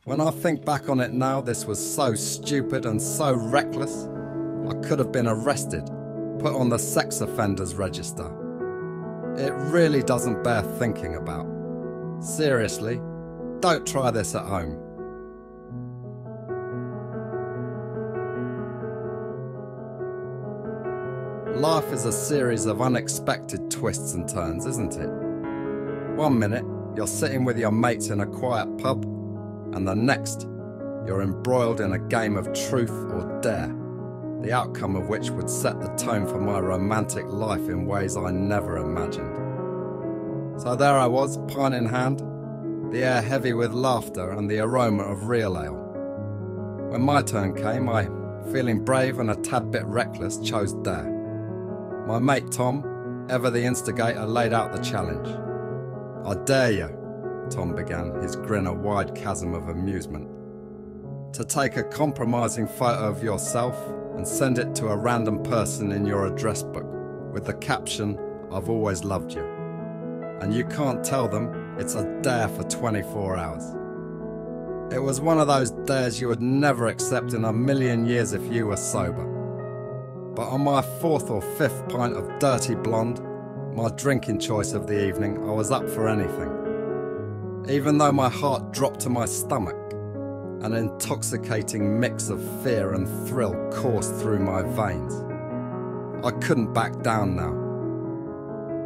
When I think back on it now, this was so stupid and so reckless. I could have been arrested, put on the sex offenders register. It really doesn't bear thinking about. Seriously, don't try this at home. Life is a series of unexpected twists and turns, isn't it? One minute, you're sitting with your mates in a quiet pub, and the next, you're embroiled in a game of truth or dare, the outcome of which would set the tone for my romantic life in ways I never imagined. So there I was, pint in hand, the air heavy with laughter and the aroma of real ale. When my turn came, I, feeling brave and a tad bit reckless, chose dare. My mate Tom, ever the instigator, laid out the challenge. "I dare you," Tom began, his grin a wide chasm of amusement, "to take a compromising photo of yourself and send it to a random person in your address book with the caption, 'I've always loved you.' And you can't tell them it's a dare for 24 hours. It was one of those dares you would never accept in a million years if you were sober. But on my 4th or 5th pint of dirty blonde, my drinking choice of the evening, I was up for anything. Even though my heart dropped to my stomach, an intoxicating mix of fear and thrill coursed through my veins. I couldn't back down now.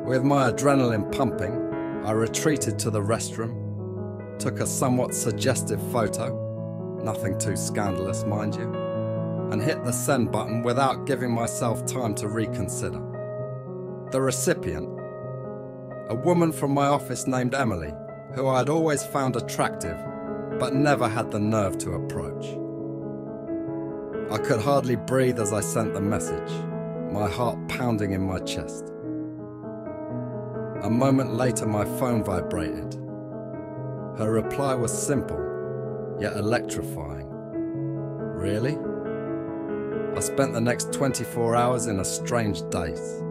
With my adrenaline pumping, I retreated to the restroom, took a somewhat suggestive photo, nothing too scandalous, mind you, and hit the send button without giving myself time to reconsider. The recipient, a woman from my office named Emily, who I had always found attractive, but never had the nerve to approach. I could hardly breathe as I sent the message, my heart pounding in my chest. A moment later, my phone vibrated. Her reply was simple, yet electrifying. Really? I spent the next 24 hours in a strange daze.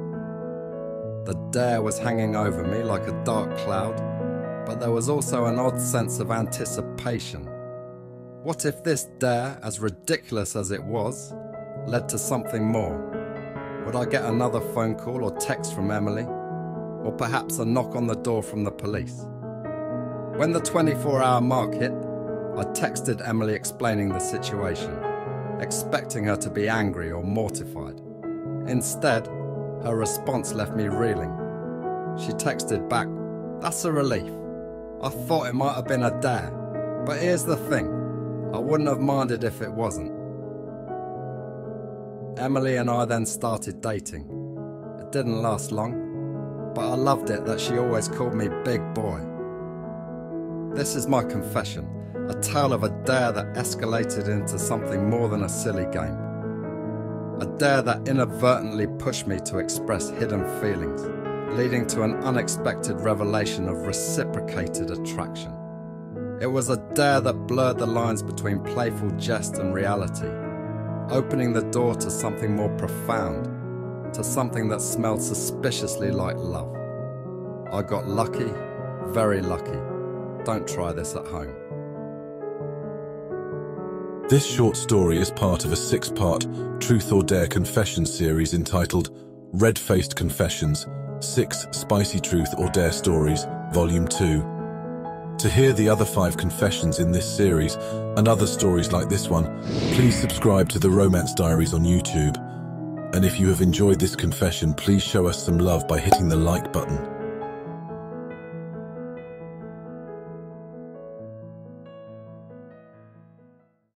The dare was hanging over me like a dark cloud, but there was also an odd sense of anticipation. What if this dare, as ridiculous as it was, led to something more? Would I get another phone call or text from Emily? Or perhaps a knock on the door from the police? When the 24-hour mark hit, I texted Emily explaining the situation, expecting her to be angry or mortified. Instead, her response left me reeling. She texted back, "That's a relief. I thought it might have been a dare, but here's the thing, I wouldn't have minded if it wasn't." Emily and I then started dating. It didn't last long, but I loved it that she always called me Big Boy. This is my confession, a tale of a dare that escalated into something more than a silly game. A dare that inadvertently pushed me to express hidden feelings, leading to an unexpected revelation of reciprocated attraction. It was a dare that blurred the lines between playful jest and reality, opening the door to something more profound, to something that smelled suspiciously like love. I got lucky, very lucky. Don't try this at home. This short story is part of a 6-part Truth or Dare confession series entitled Red-Faced Confessions, 6 Spicy Truth or Dare Stories, Volume 2. To hear the other 5 confessions in this series and other stories like this one, please subscribe to the Romance Diaries on YouTube. And if you have enjoyed this confession, please show us some love by hitting the like button.